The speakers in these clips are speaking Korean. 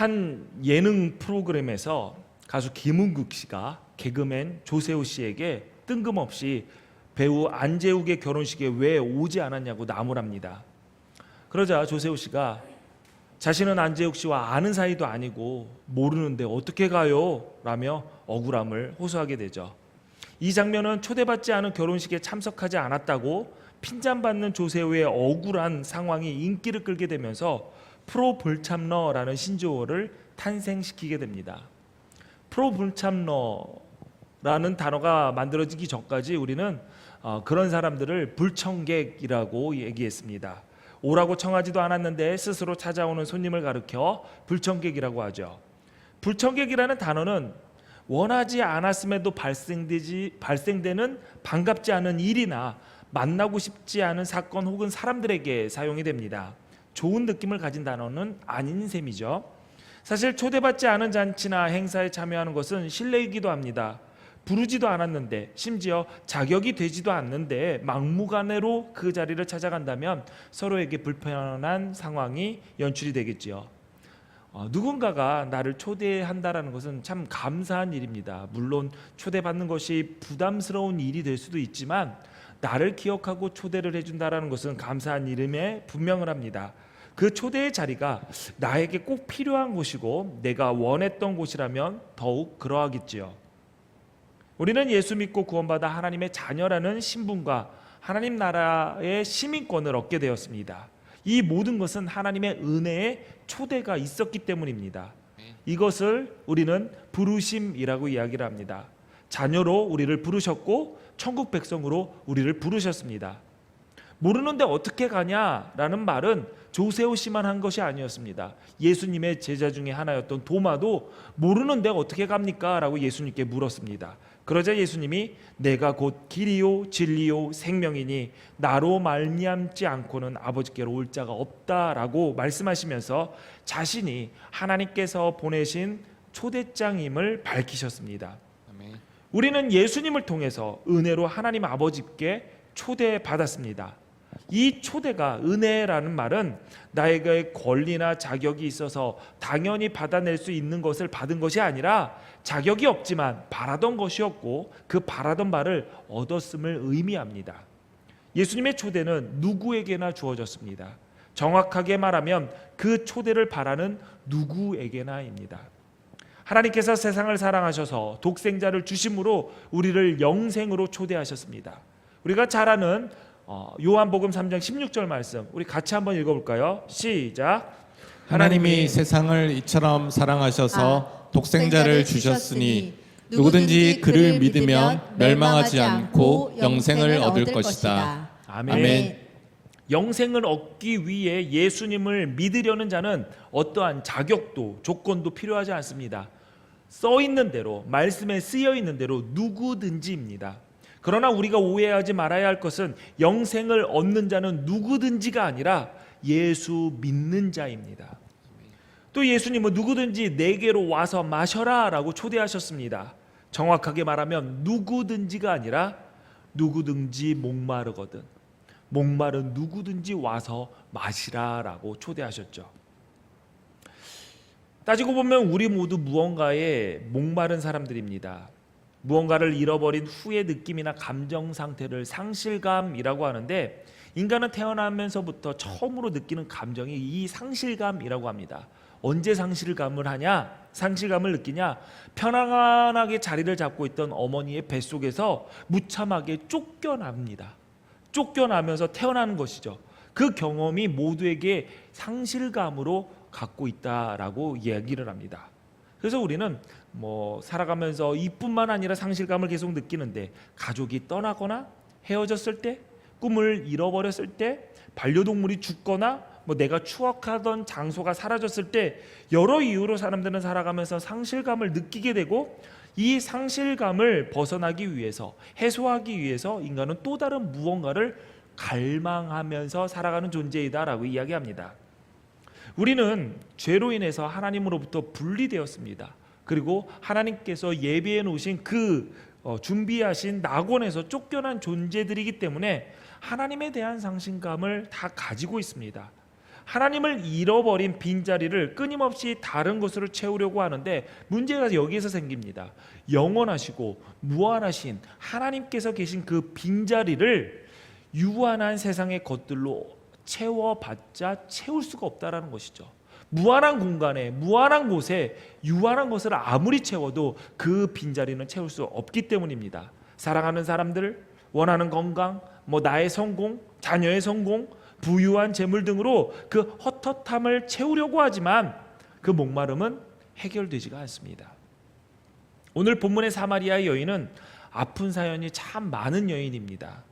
한 예능 프로그램에서 가수 김은국 씨가 개그맨 조세호 씨에게 뜬금없이 배우 안재욱의 결혼식에 왜 오지 않았냐고 나무랍니다. 그러자 조세호 씨가 자신은 안재욱 씨와 아는 사이도 아니고 모르는데 어떻게 가요? 라며 억울함을 호소하게 되죠. 이 장면은 초대받지 않은 결혼식에 참석하지 않았다고 핀잔받는 조세호의 억울한 상황이 인기를 끌게 되면서 프로 불참러라는 신조어를 탄생시키게 됩니다. 프로 불참러라는 단어가 만들어지기 전까지 우리는 그런 사람들을 불청객이라고 얘기했습니다. 오라고 청하지도 않았는데 스스로 찾아오는 손님을 가리켜 불청객이라고 하죠. 불청객이라는 단어는 원하지 않았음에도 발생되는 반갑지 않은 일이나 만나고 싶지 않은 사건 혹은 사람들에게 사용이 됩니다. 좋은 느낌을 가진 단어는 아닌 셈이죠. 사실 초대받지 않은 잔치나 행사에 참여하는 것은 실례이기도 합니다. 부르지도 않았는데, 심지어 자격이 되지도 않는데 막무가내로 그 자리를 찾아간다면 서로에게 불편한 상황이 연출이 되겠지요. 누군가가 나를 초대한다라는 것은 참 감사한 일입니다. 물론 초대받는 것이 부담스러운 일이 될 수도 있지만 나를 기억하고 초대를 해준다라는 것은 감사한 일임에 분명을 합니다. 그 초대의 자리가 나에게 꼭 필요한 곳이고 내가 원했던 곳이라면 더욱 그러하겠지요. 우리는 예수 믿고 구원받아 하나님의 자녀라는 신분과 하나님 나라의 시민권을 얻게 되었습니다. 이 모든 것은 하나님의 은혜의 초대가 있었기 때문입니다. 이것을 우리는 부르심이라고 이야기를 합니다. 자녀로 우리를 부르셨고 천국 백성으로 우리를 부르셨습니다. 모르는데 어떻게 가냐라는 말은 조세호 씨만 한 것이 아니었습니다. 예수님의 제자 중에 하나였던 도마도 모르는데 어떻게 갑니까? 라고 예수님께 물었습니다. 그러자 예수님이 내가 곧 길이요 진리요 생명이니 나로 말미암지 않고는 아버지께로 올 자가 없다라고 말씀하시면서 자신이 하나님께서 보내신 초대장임을 밝히셨습니다. 우리는 예수님을 통해서 은혜로 하나님 아버지께 초대받았습니다. 이 초대가, 은혜라는 말은 나에게 권리나 자격이 있어서 당연히 받아낼 수 있는 것을 받은 것이 아니라 자격이 없지만 바라던 것이었고 그 바라던 바를 얻었음을 의미합니다. 예수님의 초대는 누구에게나 주어졌습니다. 정확하게 말하면 그 초대를 바라는 누구에게나입니다. 하나님께서 세상을 사랑하셔서 독생자를 주심으로 우리를 영생으로 초대하셨습니다. 우리가 잘 아는 요한복음 3장 16절 말씀 우리 같이 한번 읽어볼까요? 시작. 하나님이 세상을 이처럼 사랑하셔서 독생자를 주셨으니 누구든지 그를 믿으면 멸망하지 않고 영생을 얻을 것이다. 아멘. 영생을 얻기 위해 예수님을 믿으려는 자는 어떠한 자격도 조건도 필요하지 않습니다. 써 있는 대로, 말씀에 쓰여 있는 대로 누구든지입니다. 그러나 우리가 오해하지 말아야 할 것은 영생을 얻는 자는 누구든지가 아니라 예수 믿는 자입니다. 또 예수님은 누구든지 내게로 와서 마셔라 라고 초대하셨습니다. 정확하게 말하면 누구든지가 아니라 누구든지 목마르거든 목마른 누구든지 와서 마시라 라고 초대하셨죠. 따지고 보면 우리 모두 무언가에 목마른 사람들입니다. 무언가를 잃어버린 후의 느낌이나 감정 상태를 상실감이라고 하는데 인간은 태어나면서부터 처음으로 느끼는 감정이 이 상실감이라고 합니다. 언제 상실감을 느끼냐? 편안하게 자리를 잡고 있던 어머니의 뱃속에서 무참하게 쫓겨납니다. 쫓겨나면서 태어나는 것이죠. 그 경험이 모두에게 상실감으로 갖고 있다라고 이야기를 합니다. 그래서 우리는 살아가면서 이뿐만 아니라 상실감을 계속 느끼는데 가족이 떠나거나 헤어졌을 때, 꿈을 잃어버렸을 때, 반려동물이 죽거나 내가 추억하던 장소가 사라졌을 때 여러 이유로 사람들은 살아가면서 상실감을 느끼게 되고 이 상실감을 벗어나기 위해서, 해소하기 위해서 인간은 또 다른 무언가를 갈망하면서 살아가는 존재이다라고 이야기합니다. 우리는 죄로 인해서 하나님으로부터 분리되었습니다. 그리고 하나님께서 예비해 놓으신 준비하신 낙원에서 쫓겨난 존재들이기 때문에 하나님에 대한 상실감을 다 가지고 있습니다. 하나님을 잃어버린 빈자리를 끊임없이 다른 것으로 채우려고 하는데 문제가 여기에서 생깁니다. 영원하시고 무한하신 하나님께서 계신 그 빈자리를 유한한 세상의 것들로 채워봤자 채울 수가 없다라는 것이죠. 무한한 공간에, 무한한 곳에 유한한 것을 아무리 채워도 그 빈자리는 채울 수 없기 때문입니다. 사랑하는 사람들, 원하는 건강, 나의 성공, 자녀의 성공, 부유한 재물 등으로 그 헛헛함을 채우려고 하지만 그 목마름은 해결되지가 않습니다. 오늘 본문의 사마리아 여인은 아픈 사연이 참 많은 여인입니다.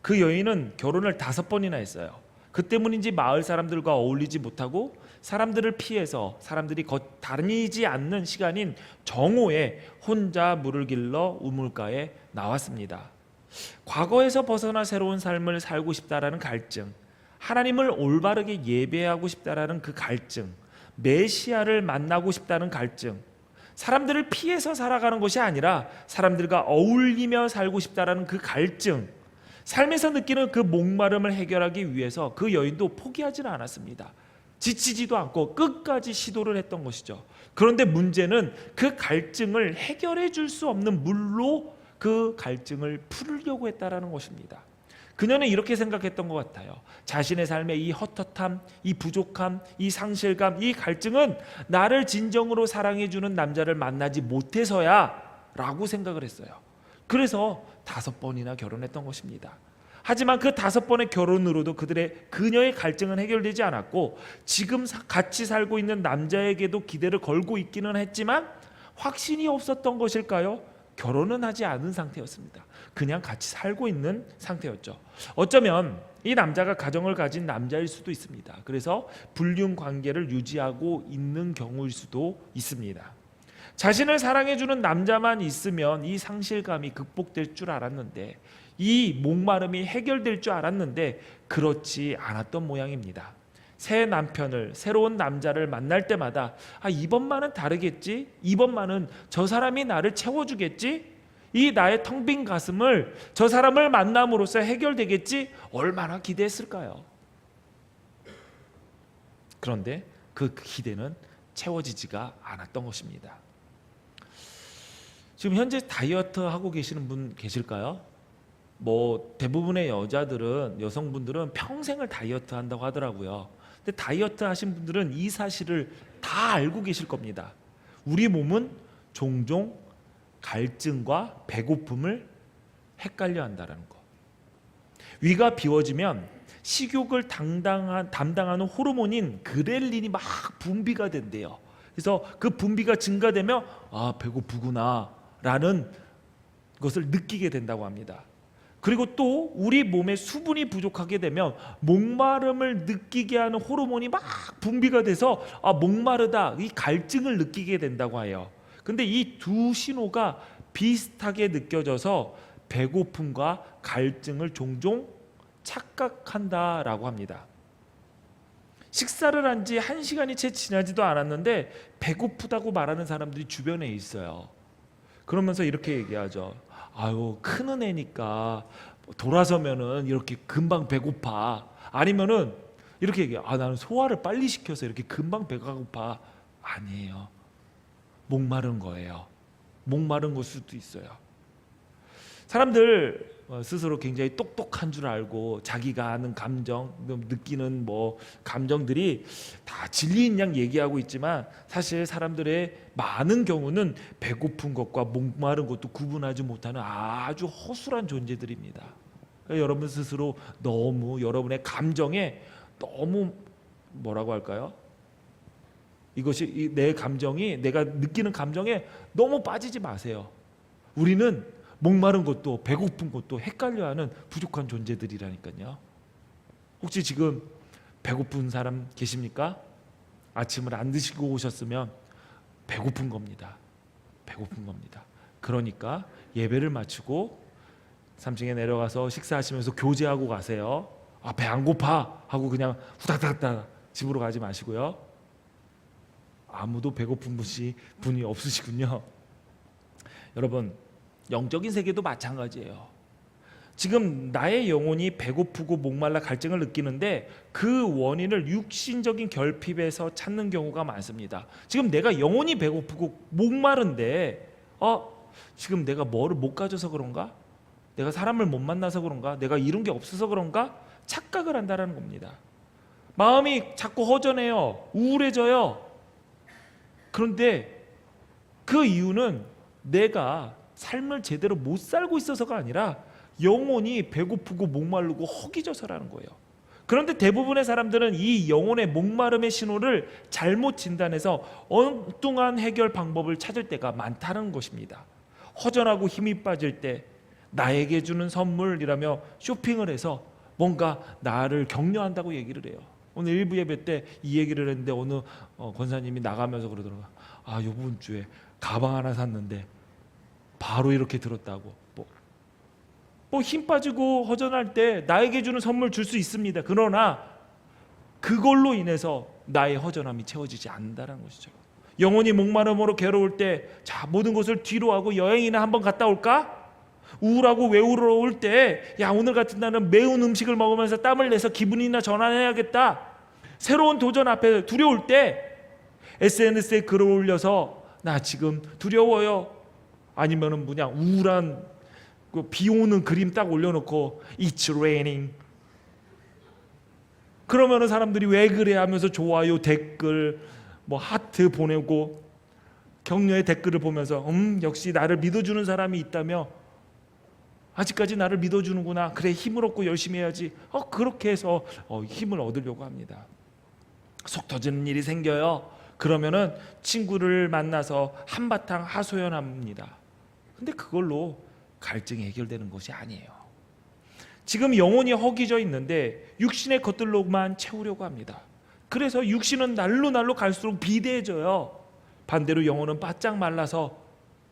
그 여인은 결혼을 5번이나 했어요. 그 때문인지 마을 사람들과 어울리지 못하고 사람들을 피해서 사람들이 다니지 않는 시간인 정오에 혼자 물을 길러 우물가에 나왔습니다. 과거에서 벗어나 새로운 삶을 살고 싶다라는 갈증, 하나님을 올바르게 예배하고 싶다라는 그 갈증, 메시아를 만나고 싶다는 갈증, 사람들을 피해서 살아가는 것이 아니라 사람들과 어울리며 살고 싶다라는 그 갈증, 삶에서 느끼는 그 목마름을 해결하기 위해서 그 여인도 포기하지는 않았습니다. 지치지도 않고 끝까지 시도를 했던 것이죠. 그런데 문제는 그 갈증을 해결해 줄 수 없는 물로 그 갈증을 풀려고 했다라는 것입니다. 그녀는 이렇게 생각했던 것 같아요. 자신의 삶의 이 헛헛함, 이 부족함, 이 상실감, 이 갈증은 나를 진정으로 사랑해주는 남자를 만나지 못해서야 라고 생각을 했어요. 그래서 5번이나 결혼했던 것입니다. 하지만 그 5번의 결혼으로도 그녀의 갈증은 해결되지 않았고 지금 같이 살고 있는 남자에게도 기대를 걸고 있기는 했지만 확신이 없었던 것일까요? 결혼은 하지 않은 상태였습니다. 그냥 같이 살고 있는 상태였죠. 어쩌면 이 남자가 가정을 가진 남자일 수도 있습니다. 그래서 불륜 관계를 유지하고 있는 경우일 수도 있습니다. 자신을 사랑해주는 남자만 있으면 이 상실감이 극복될 줄 알았는데, 이 목마름이 해결될 줄 알았는데 그렇지 않았던 모양입니다. 새 남편을, 새로운 남자를 만날 때마다 이번만은 다르겠지? 이번만은 저 사람이 나를 채워주겠지? 이 나의 텅 빈 가슴을 저 사람을 만남으로써 해결되겠지? 얼마나 기대했을까요? 그런데 그 기대는 채워지지가 않았던 것입니다. 지금 현재 다이어트 하고 계시는 분 계실까요? 대부분의 여성분들은 평생을 다이어트 한다고 하더라고요. 근데 다이어트 하신 분들은 이 사실을 다 알고 계실 겁니다. 우리 몸은 종종 갈증과 배고픔을 헷갈려 한다는 거. 위가 비워지면 식욕을 담당하는 호르몬인 그렐린이 막 분비가 된대요. 그래서 그 분비가 증가되면 배고프구나 라는 것을 느끼게 된다고 합니다. 그리고 또 우리 몸에 수분이 부족하게 되면 목마름을 느끼게 하는 호르몬이 막 분비가 돼서 목마르다, 이 갈증을 느끼게 된다고 해요. 근데 이 두 신호가 비슷하게 느껴져서 배고픔과 갈증을 종종 착각한다라고 합니다. 식사를 한 지 1시간이 채 지나지도 않았는데 배고프다고 말하는 사람들이 주변에 있어요. 그러면서 이렇게 얘기하죠. 큰 은혜니까 돌아서면은 이렇게 금방 배고파. 아니면은 이렇게 얘기해. 나는 소화를 빨리 시켜서 이렇게 금방 배가 고파. 아니에요. 목마른 거예요. 목마른 걸 수도 있어요. 사람들 스스로 굉장히 똑똑한 줄 알고 자기가 아는 감정, 느끼는 감정들이 다 진리인 양 얘기하고 있지만 사실 사람들의 많은 경우는 배고픈 것과 목마른 것도 구분하지 못하는 아주 허술한 존재들입니다. 그러니까 여러분 스스로 너무 여러분의 감정에 너무 뭐라고 할까요? 이것이 내 감정이 내가 느끼는 감정에 너무 빠지지 마세요. 우리는 목마른 것도 배고픈 것도 헷갈려하는 부족한 존재들이라니까요. 혹시 지금 배고픈 사람 계십니까? 아침을 안 드시고 오셨으면 배고픈 겁니다. 배고픈 겁니다. 그러니까 예배를 마치고 3층에 내려가서 식사하시면서 교제하고 가세요. 배 안 고파 하고 그냥 후다닥다 집으로 가지 마시고요. 아무도 배고픈 분이 없으시군요. 여러분, 영적인 세계도 마찬가지예요. 지금 나의 영혼이 배고프고 목말라 갈증을 느끼는데 그 원인을 육신적인 결핍에서 찾는 경우가 많습니다. 지금 내가 영혼이 배고프고 목마른데 지금 내가 뭐를 못 가져서 그런가? 내가 사람을 못 만나서 그런가? 내가 이룬 게 없어서 그런가? 착각을 한다는 겁니다. 마음이 자꾸 허전해요. 우울해져요. 그런데 그 이유는 내가 삶을 제대로 못 살고 있어서가 아니라 영혼이 배고프고 목마르고 허기져서라는 거예요. 그런데 대부분의 사람들은 이 영혼의 목마름의 신호를 잘못 진단해서 엉뚱한 해결 방법을 찾을 때가 많다는 것입니다. 허전하고 힘이 빠질 때 나에게 주는 선물이라며 쇼핑을 해서 뭔가 나를 격려한다고 얘기를 해요. 오늘 일부 예배 때 이 얘기를 했는데 어느 권사님이 나가면서 그러더라고요. 요번 주에 가방 하나 샀는데 바로 이렇게 들었다고. 뭐 힘 빠지고 허전할 때 나에게 주는 선물 줄 수 있습니다. 그러나 그걸로 인해서 나의 허전함이 채워지지 않는다는 것이죠. 영혼이 목마름으로 괴로울 때 모든 것을 뒤로 하고 여행이나 한번 갔다 올까? 우울하고 외로울 때 오늘 같은 날은 매운 음식을 먹으면서 땀을 내서 기분이나 전환해야겠다. 새로운 도전 앞에 두려울 때 SNS에 글을 올려서 나 지금 두려워요. 아니면은 우울한 비 오는 그림 딱 올려놓고 It's raining. 그러면은 사람들이 왜 그래 하면서 좋아요 댓글 하트 보내고 격려의 댓글을 보면서 역시 나를 믿어주는 사람이 있다며 아직까지 나를 믿어주는구나. 그래 힘을 얻고 열심히 해야지. 그렇게 해서 힘을 얻으려고 합니다. 속 터지는 일이 생겨요. 그러면은 친구를 만나서 한바탕 하소연합니다. 근데 그걸로 갈증이 해결되는 것이 아니에요. 지금 영혼이 허기져 있는데 육신의 것들로만 채우려고 합니다. 그래서 육신은 날로 갈수록 비대해져요. 반대로 영혼은 바짝 말라서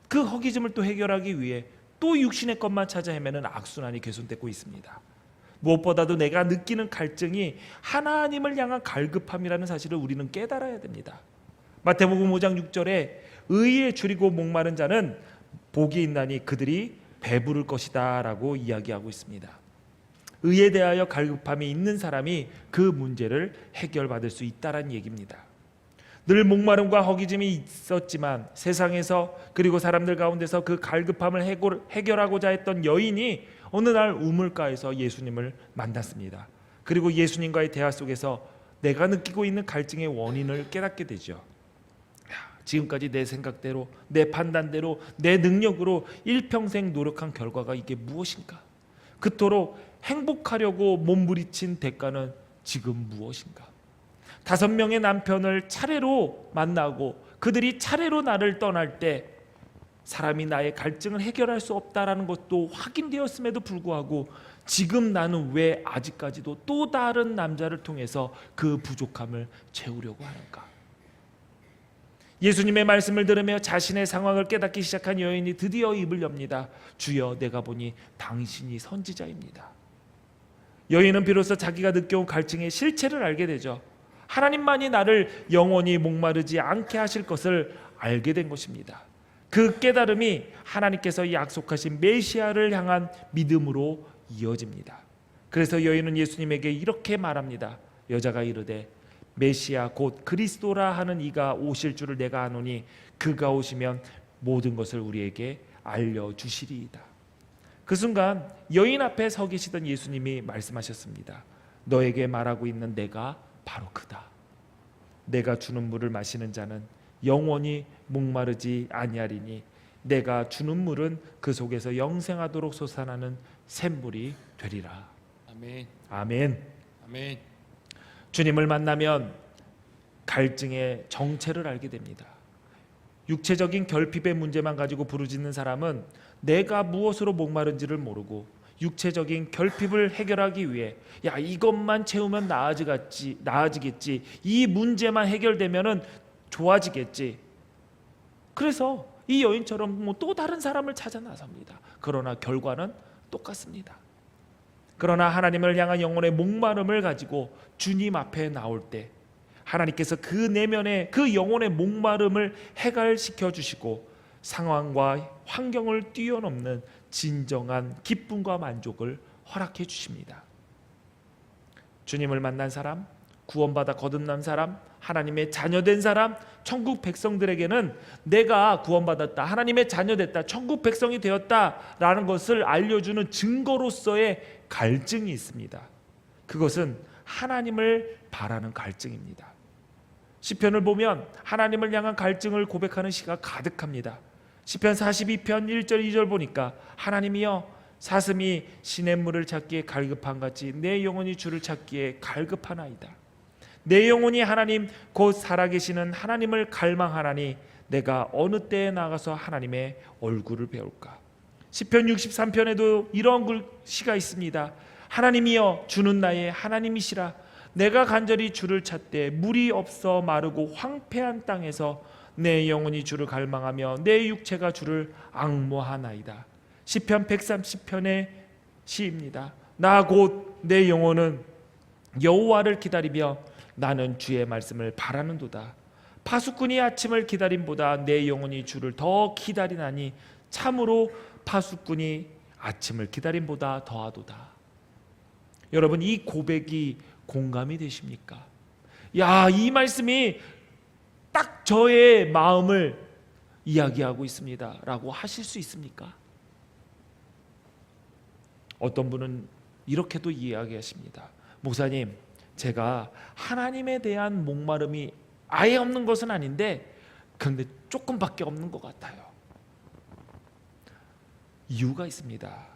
그 허기짐을 또 해결하기 위해 또 육신의 것만 찾아 헤매는 악순환이 계속되고 있습니다. 무엇보다도 내가 느끼는 갈증이 하나님을 향한 갈급함이라는 사실을 우리는 깨달아야 됩니다. 마태복음 5장 6절에 의에 줄이고 목마른 자는 복이 있나니 그들이 배부를 것이다 라고 이야기하고 있습니다. 의에 대하여 갈급함이 있는 사람이 그 문제를 해결받을 수 있다는 얘기입니다. 늘 목마름과 허기짐이 있었지만 세상에서 그리고 사람들 가운데서 그 갈급함을 해결하고자 했던 여인이 어느 날 우물가에서 예수님을 만났습니다. 그리고 예수님과의 대화 속에서 내가 느끼고 있는 갈증의 원인을 깨닫게 되죠. 지금까지 내 생각대로, 내 판단대로, 내 능력으로 일평생 노력한 결과가 이게 무엇인가? 그토록 행복하려고 몸부리친 대가는 지금 무엇인가? 5명의 남편을 차례로 만나고 그들이 차례로 나를 떠날 때 사람이 나의 갈증을 해결할 수 없다라는 것도 확인되었음에도 불구하고 지금 나는 왜 아직까지도 또 다른 남자를 통해서 그 부족함을 채우려고 하는가? 예수님의 말씀을 들으며 자신의 상황을 깨닫기 시작한 여인이 드디어 입을 엽니다. 주여, 내가 보니 당신이 선지자입니다. 여인은 비로소 자기가 느껴온 갈증의 실체를 알게 되죠. 하나님만이 나를 영원히 목마르지 않게 하실 것을 알게 된 것입니다. 그 깨달음이 하나님께서 약속하신 메시아를 향한 믿음으로 이어집니다. 그래서 여인은 예수님에게 이렇게 말합니다. 여자가 이르되 메시아 곧 그리스도라 하는 이가 오실 줄을 내가 아노니 그가 오시면 모든 것을 우리에게 알려주시리이다. 그 순간 여인 앞에 서 계시던 예수님이 말씀하셨습니다. 너에게 말하고 있는 내가 바로 그다. 내가 주는 물을 마시는 자는 영원히 목마르지 아니하리니 내가 주는 물은 그 속에서 영생하도록 솟아나는 샘물이 되리라. 아멘. 아멘. 아멘. 주님을 만나면 갈증의 정체를 알게 됩니다. 육체적인 결핍의 문제만 가지고 부르짖는 사람은 내가 무엇으로 목마른지를 모르고 육체적인 결핍을 해결하기 위해 이것만 채우면 나아지겠지, 이 문제만 해결되면은 좋아지겠지. 그래서 이 여인처럼 또 다른 사람을 찾아 나섭니다. 그러나 결과는 똑같습니다. 그러나 하나님을 향한 영혼의 목마름을 가지고 주님 앞에 나올 때 하나님께서 그 내면의 그 영혼의 목마름을 해결시켜 주시고 상황과 환경을 뛰어넘는 진정한 기쁨과 만족을 허락해 주십니다. 주님을 만난 사람, 구원받아 거듭난 사람, 하나님의 자녀된 사람, 천국 백성들에게는 내가 구원받았다, 하나님의 자녀됐다, 천국 백성이 되었다라는 것을 알려주는 증거로서의 갈증이 있습니다. 그것은 하나님을 바라는 갈증입니다. 시편을 보면 하나님을 향한 갈증을 고백하는 시가 가득합니다. 시편 42편 1절 2절 보니까 하나님이여 사슴이 시냇물을 찾기에 갈급한 같이 내 영혼이 주를 찾기에 갈급하나이다. 내 영혼이 하나님 곧 살아계시는 하나님을 갈망하나니 내가 어느 때에 나가서 하나님의 얼굴을 배울까. 시편 63편에도 이런 시가 있습니다. 하나님이여 주는 나의 하나님이시라. 내가 간절히 주를 찾되 물이 없어 마르고 황폐한 땅에서 내 영혼이 주를 갈망하며 내 육체가 주를 앙모하나이다. 시편 130편의 시입니다. 나 곧 내 영혼은 여호와를 기다리며 나는 주의 말씀을 바라는도다. 파수꾼이 아침을 기다림보다 내 영혼이 주를 더 기다리나니 참으로 파수꾼이 아침을 기다림보다 더하도다. 여러분, 이 고백이 공감이 되십니까? 야, 이 말씀이 딱 저의 마음을 이야기하고 있습니다 라고 하실 수 있습니까? 어떤 분은 이렇게도 이야기하십니다. 목사님, 제가 하나님에 대한 목마름이 아예 없는 것은 아닌데 그런데 조금밖에 없는 것 같아요. 이유가 있습니다.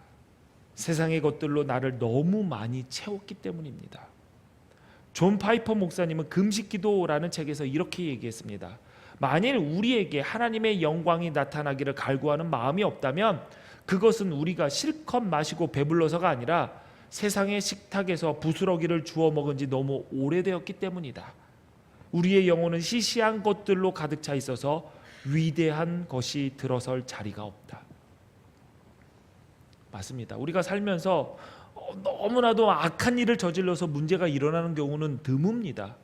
세상의 것들로 나를 너무 많이 채웠기 때문입니다. 존 파이퍼 목사님은 금식기도라는 책에서 이렇게 얘기했습니다. 만일 우리에게 하나님의 영광이 나타나기를 갈구하는 마음이 없다면 그것은 우리가 실컷 마시고 배불러서가 아니라 세상의 식탁에서 부스러기를 주워 먹은 지 너무 오래되었기 때문이다. 우리의 영혼은 시시한 것들로 가득 차 있어서 위대한 것이 들어설 자리가 없다. 맞습니다. 우리가 살면서 너무나도 악한 일을 저질러서 문제가 일어나는 경우는 드뭅니다.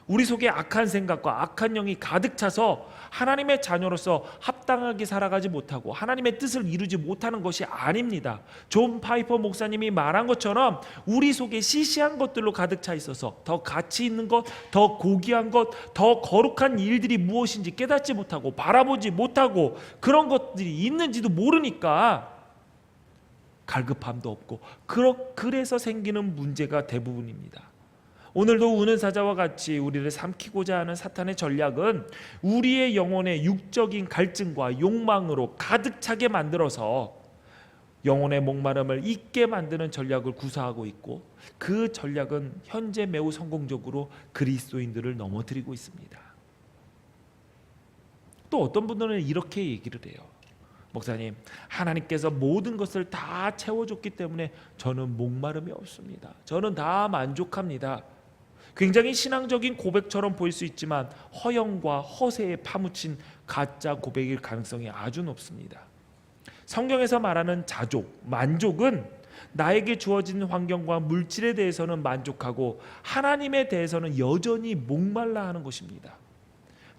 우리 속에 악한 생각과 악한 영이 가득 차서 하나님의 자녀로서 합당하게 살아가지 못하고 하나님의 뜻을 이루지 못하는 것이 아닙니다. 존 파이퍼 목사님이 말한 것처럼 우리 속에 시시한 것들로 가득 차 있어서 더 가치 있는 것, 더 고귀한 것, 더 거룩한 일들이 무엇인지 깨닫지 못하고 바라보지 못하고 그런 것들이 있는지도 모르니까 갈급함도 없고 그래서 생기는 문제가 대부분입니다. 오늘도 은은사자와 같이 우리를 삼키고자 하는 사탄의 전략은 우리의 영혼의 육적인 갈증과 욕망으로 가득 차게 만들어서 영혼의 목마름을 잊게 만드는 전략을 구사하고 있고 그 전략은 현재 매우 성공적으로 그리스도인들을 넘어뜨리고 있습니다. 또 어떤 분들은 이렇게 얘기를 해요. 목사님, 하나님께서 모든 것을 다 채워줬기 때문에 저는 목마름이 없습니다. 저는 다 만족합니다. 굉장히 신앙적인 고백처럼 보일 수 있지만 허영과 허세에 파묻힌 가짜 고백일 가능성이 아주 높습니다. 성경에서 말하는 자족, 만족은 나에게 주어진 환경과 물질에 대해서는 만족하고 하나님에 대해서는 여전히 목말라 하는 것입니다.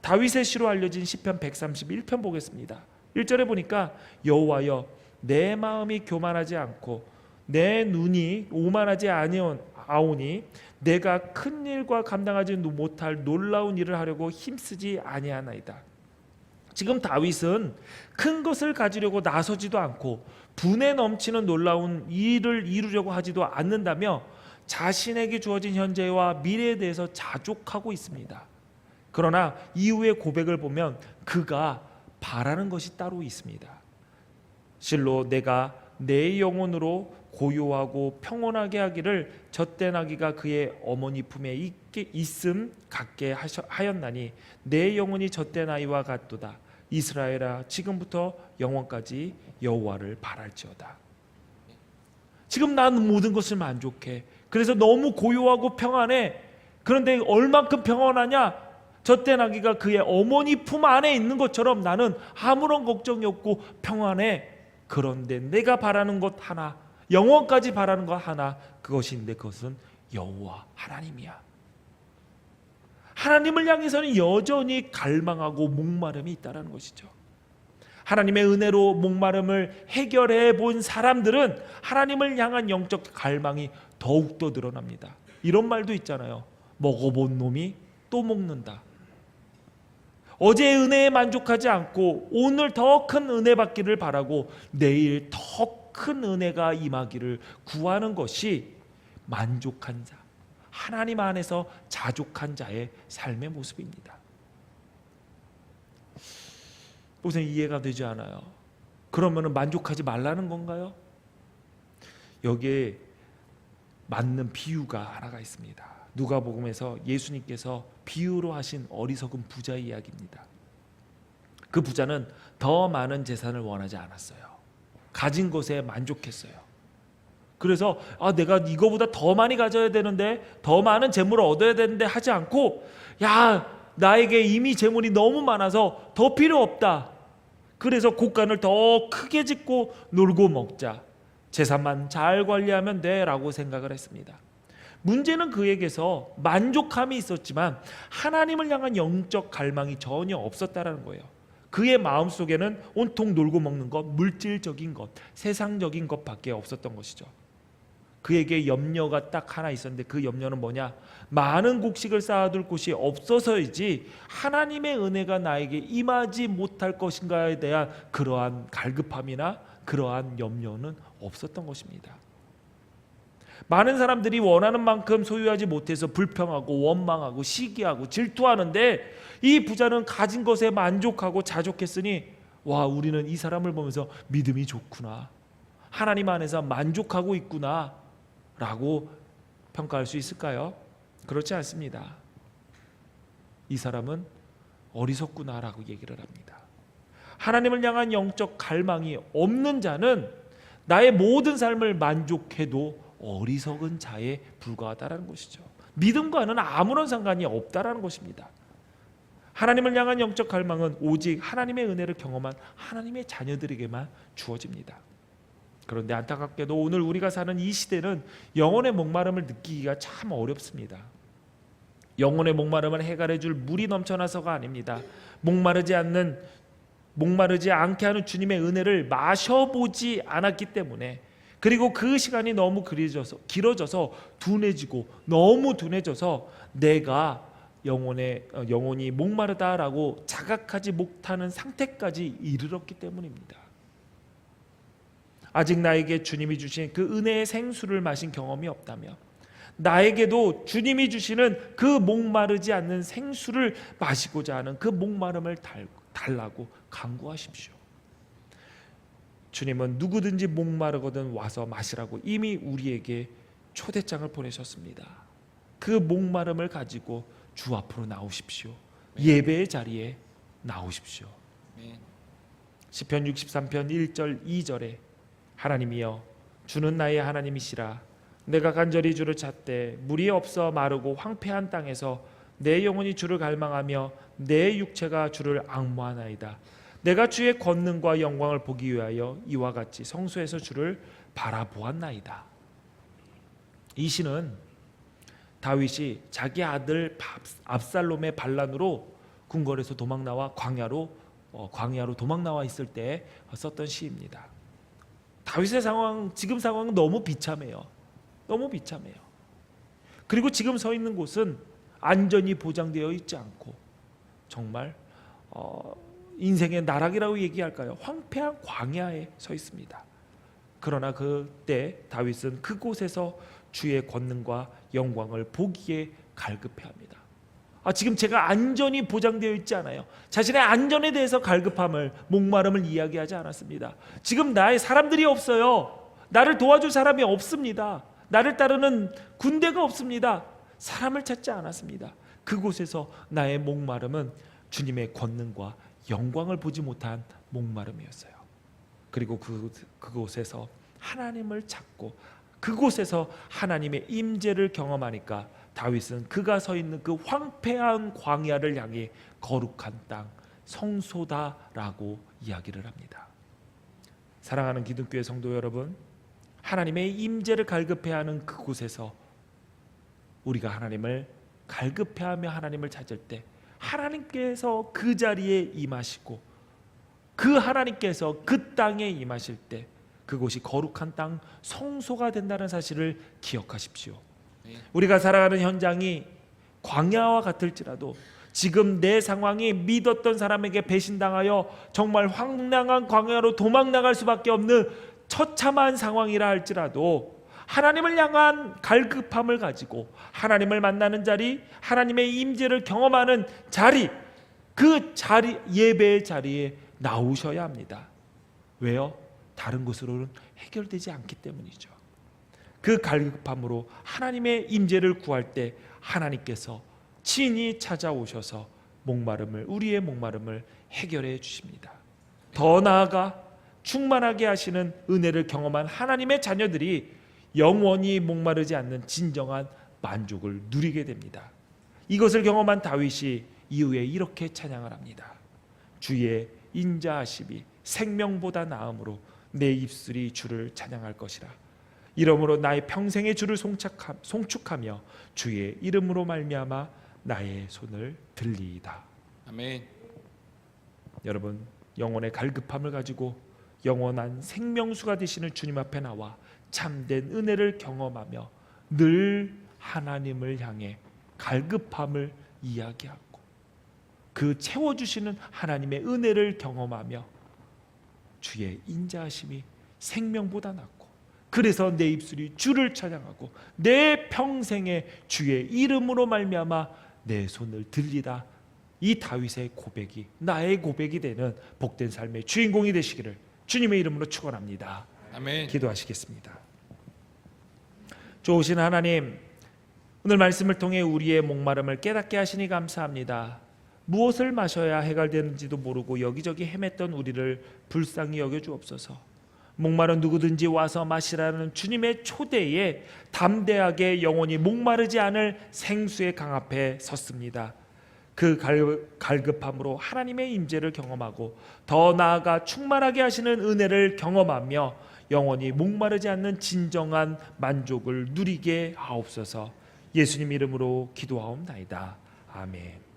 다윗의 시로 알려진 시편 131편 보겠습니다. 1절에 보니까 여호와여 내 마음이 교만하지 않고 내 눈이 오만하지 아오니 내가 큰 일과 감당하지 못할 놀라운 일을 하려고 힘쓰지 아니하나이다. 지금 다윗은 큰 것을 가지려고 나서지도 않고 분에 넘치는 놀라운 일을 이루려고 하지도 않는다며 자신에게 주어진 현재와 미래에 대해서 자족하고 있습니다. 그러나 이후의 고백을 보면 그가 바라는 것이 따로 있습니다. 실로 내가 내 영혼으로 고요하고 평온하게 하기를 젖된 아기가 그의 어머니 품에 있음 같게 하였나니 내 영혼이 젖된 아이와 같도다. 이스라엘아 지금부터 영원까지 여호와를 바랄지어다. 지금 난 모든 것을 만족해. 그래서 너무 고요하고 평안해. 그런데 얼만큼 평안하냐? 젖된 아기가 그의 어머니 품 안에 있는 것처럼 나는 아무런 걱정이 없고 평안해. 그런데 내가 바라는 것 하나, 영원까지 바라는 것 하나, 그것인데 그것은 여호와 하나님이야. 하나님을 향해서는 여전히 갈망하고 목마름이 있다는 것이죠. 하나님의 은혜로 목마름을 해결해 본 사람들은 하나님을 향한 영적 갈망이 더욱더 늘어납니다. 이런 말도 있잖아요. 먹어본 놈이 또 먹는다. 어제의 은혜에 만족하지 않고 오늘 더 큰 은혜 받기를 바라고 내일 더 큰 은혜가 임하기를 구하는 것이 만족한 자, 하나님 안에서 자족한 자의 삶의 모습입니다. 무슨 이해가 되지 않아요. 그러면 만족하지 말라는 건가요? 여기에 맞는 비유가 하나가 있습니다. 누가복음에서 예수님께서 비유로 하신 어리석은 부자의 이야기입니다. 그 부자는 더 많은 재산을 원하지 않았어요. 가진 것에 만족했어요. 그래서 내가 이거보다 더 많이 가져야 되는데, 더 많은 재물을 얻어야 되는데 하지 않고, 나에게 이미 재물이 너무 많아서 더 필요 없다. 그래서 곳간을 더 크게 짓고 놀고 먹자. 재산만 잘 관리하면 돼 라고 생각을 했습니다. 문제는 그에게서 만족함이 있었지만 하나님을 향한 영적 갈망이 전혀 없었다라는 거예요. 그의 마음속에는 온통 놀고 먹는 것, 물질적인 것, 세상적인 것밖에 없었던 것이죠. 그에게 염려가 딱 하나 있었는데 그 염려는 뭐냐? 많은 곡식을 쌓아둘 곳이 없어서이지 하나님의 은혜가 나에게 임하지 못할 것인가에 대한 그러한 갈급함이나 그러한 염려는 없었던 것입니다. 많은 사람들이 원하는 만큼 소유하지 못해서 불평하고 원망하고 시기하고 질투하는데, 이 부자는 가진 것에 만족하고 자족했으니 우리는 이 사람을 보면서 믿음이 좋구나, 하나님 안에서 만족하고 있구나 라고 평가할 수 있을까요? 그렇지 않습니다. 이 사람은 어리석구나 라고 얘기를 합니다. 하나님을 향한 영적 갈망이 없는 자는 나의 모든 삶을 만족해도 어리석은 자에 불과하다는 것이죠. 믿음과는 아무런 상관이 없다는 것입니다. 하나님을 향한 영적 갈망은 오직 하나님의 은혜를 경험한 하나님의 자녀들에게만 주어집니다. 그런데 안타깝게도 오늘 우리가 사는 이 시대는 영혼의 목마름을 느끼기가 참 어렵습니다. 영혼의 목마름을 해결해 줄 물이 넘쳐나서가 아닙니다. 목마르지 않게 하는 주님의 은혜를 마셔보지 않았기 때문에, 그리고 그 시간이 너무 길어져서 둔해지고 너무 둔해져서 내가 영혼이 목마르다라고 자각하지 못하는 상태까지 이르렀기 때문입니다. 아직 나에게 주님이 주신 그 은혜의 생수를 마신 경험이 없다면 나에게도 주님이 주시는 그 목마르지 않는 생수를 마시고자 하는 그 목마름을 달라고 간구하십시오. 주님은 누구든지 목마르거든 와서 마시라고 이미 우리에게 초대장을 보내셨습니다. 그 목마름을 가지고 주 앞으로 나오십시오. 예배의 자리에 나오십시오. 시편 63편 1절 2절에 하나님이여 주는 나의 하나님이시라. 내가 간절히 주를 찾되 물이 없어 마르고 황폐한 땅에서 내 영혼이 주를 갈망하며 내 육체가 주를 앙모하나이다. 내가 주의 권능과 영광을 보기 위하여 이와 같이 성소에서 주를 바라보았나이다. 이 시는 다윗이 자기 아들 압살롬의 반란으로 궁궐에서 도망 나와 광야로 도망 나와 있을 때 썼던 시입니다. 다윗의 지금 상황은 너무 비참해요. 너무 비참해요. 그리고 지금 서 있는 곳은 안전이 보장되어 있지 않고 정말 인생의 나락이라고 얘기할까요? 황폐한 광야에 서 있습니다. 그러나 그때 다윗은 그곳에서 주의 권능과 영광을 보기에 갈급해합니다. 지금 제가 안전이 보장되어 있지 않아요. 자신의 안전에 대해서 갈급함을, 목마름을 이야기하지 않았습니다. 지금 나의 사람들이 없어요. 나를 도와줄 사람이 없습니다. 나를 따르는 군대가 없습니다. 사람을 찾지 않았습니다. 그곳에서 나의 목마름은 주님의 권능과 영광을 보지 못한 목마름이었어요. 그리고 그곳에서 하나님을 찾고 그곳에서 하나님의 임재를 경험하니까 다윗은 그가 서 있는 그 황폐한 광야를 향해 거룩한 땅, 성소다라고 이야기를 합니다. 사랑하는 기독교의 성도 여러분, 하나님의 임재를 갈급해하는 그곳에서 우리가 하나님을 갈급해하며 하나님을 찾을 때 하나님께서 그 자리에 임하시고 그 하나님께서 그 땅에 임하실 때 그곳이 거룩한 땅 성소가 된다는 사실을 기억하십시오. 우리가 살아가는 현장이 광야와 같을지라도 지금 내 상황이 믿었던 사람에게 배신당하여 정말 황량한 광야로 도망나갈 수밖에 없는 처참한 상황이라 할지라도 하나님을 향한 갈급함을 가지고 하나님을 만나는 자리, 하나님의 임재를 경험하는 자리, 그 자리, 예배의 자리에 나오셔야 합니다. 왜요? 다른 곳으로는 해결되지 않기 때문이죠. 그 갈급함으로 하나님의 임재를 구할 때 하나님께서 친히 찾아오셔서 우리의 목마름을 해결해 주십니다. 더 나아가 충만하게 하시는 은혜를 경험한 하나님의 자녀들이 영원히 목마르지 않는 진정한 만족을 누리게 됩니다. 이것을 경험한 다윗이 이후에 이렇게 찬양을 합니다. 주의 인자하심이 생명보다 나음으로 내 입술이 주를 찬양할 것이라. 이러므로 나의 평생의 주를 송축하며 주의 이름으로 말미암아 나의 손을 들리이다. 아멘. 여러분, 영혼의 갈급함을 가지고 영원한 생명수가 되시는 주님 앞에 나와 참된 은혜를 경험하며 늘 하나님을 향해 갈급함을 이야기하고 그 채워주시는 하나님의 은혜를 경험하며 주의 인자하심이 생명보다 낫고 그래서 내 입술이 주를 찬양하고 내 평생에 주의 이름으로 말미암아 내 손을 들리다. 이 다윗의 고백이 나의 고백이 되는 복된 삶의 주인공이 되시기를 주님의 이름으로 축원합니다. 아멘. 기도하시겠습니다. 좋으신 하나님, 오늘 말씀을 통해 우리의 목마름을 깨닫게 하시니 감사합니다. 무엇을 마셔야 해결되는지도 모르고 여기저기 헤맸던 우리를 불쌍히 여겨주옵소서. 목마른 누구든지 와서 마시라는 주님의 초대에 담대하게 영원히 목마르지 않을 생수의 강 앞에 섰습니다. 그 갈급함으로 하나님의 임재를 경험하고 더 나아가 충만하게 하시는 은혜를 경험하며 영원히 목마르지 않는 진정한 만족을 누리게 하옵소서. 예수님 이름으로 기도하옵나이다. 아멘.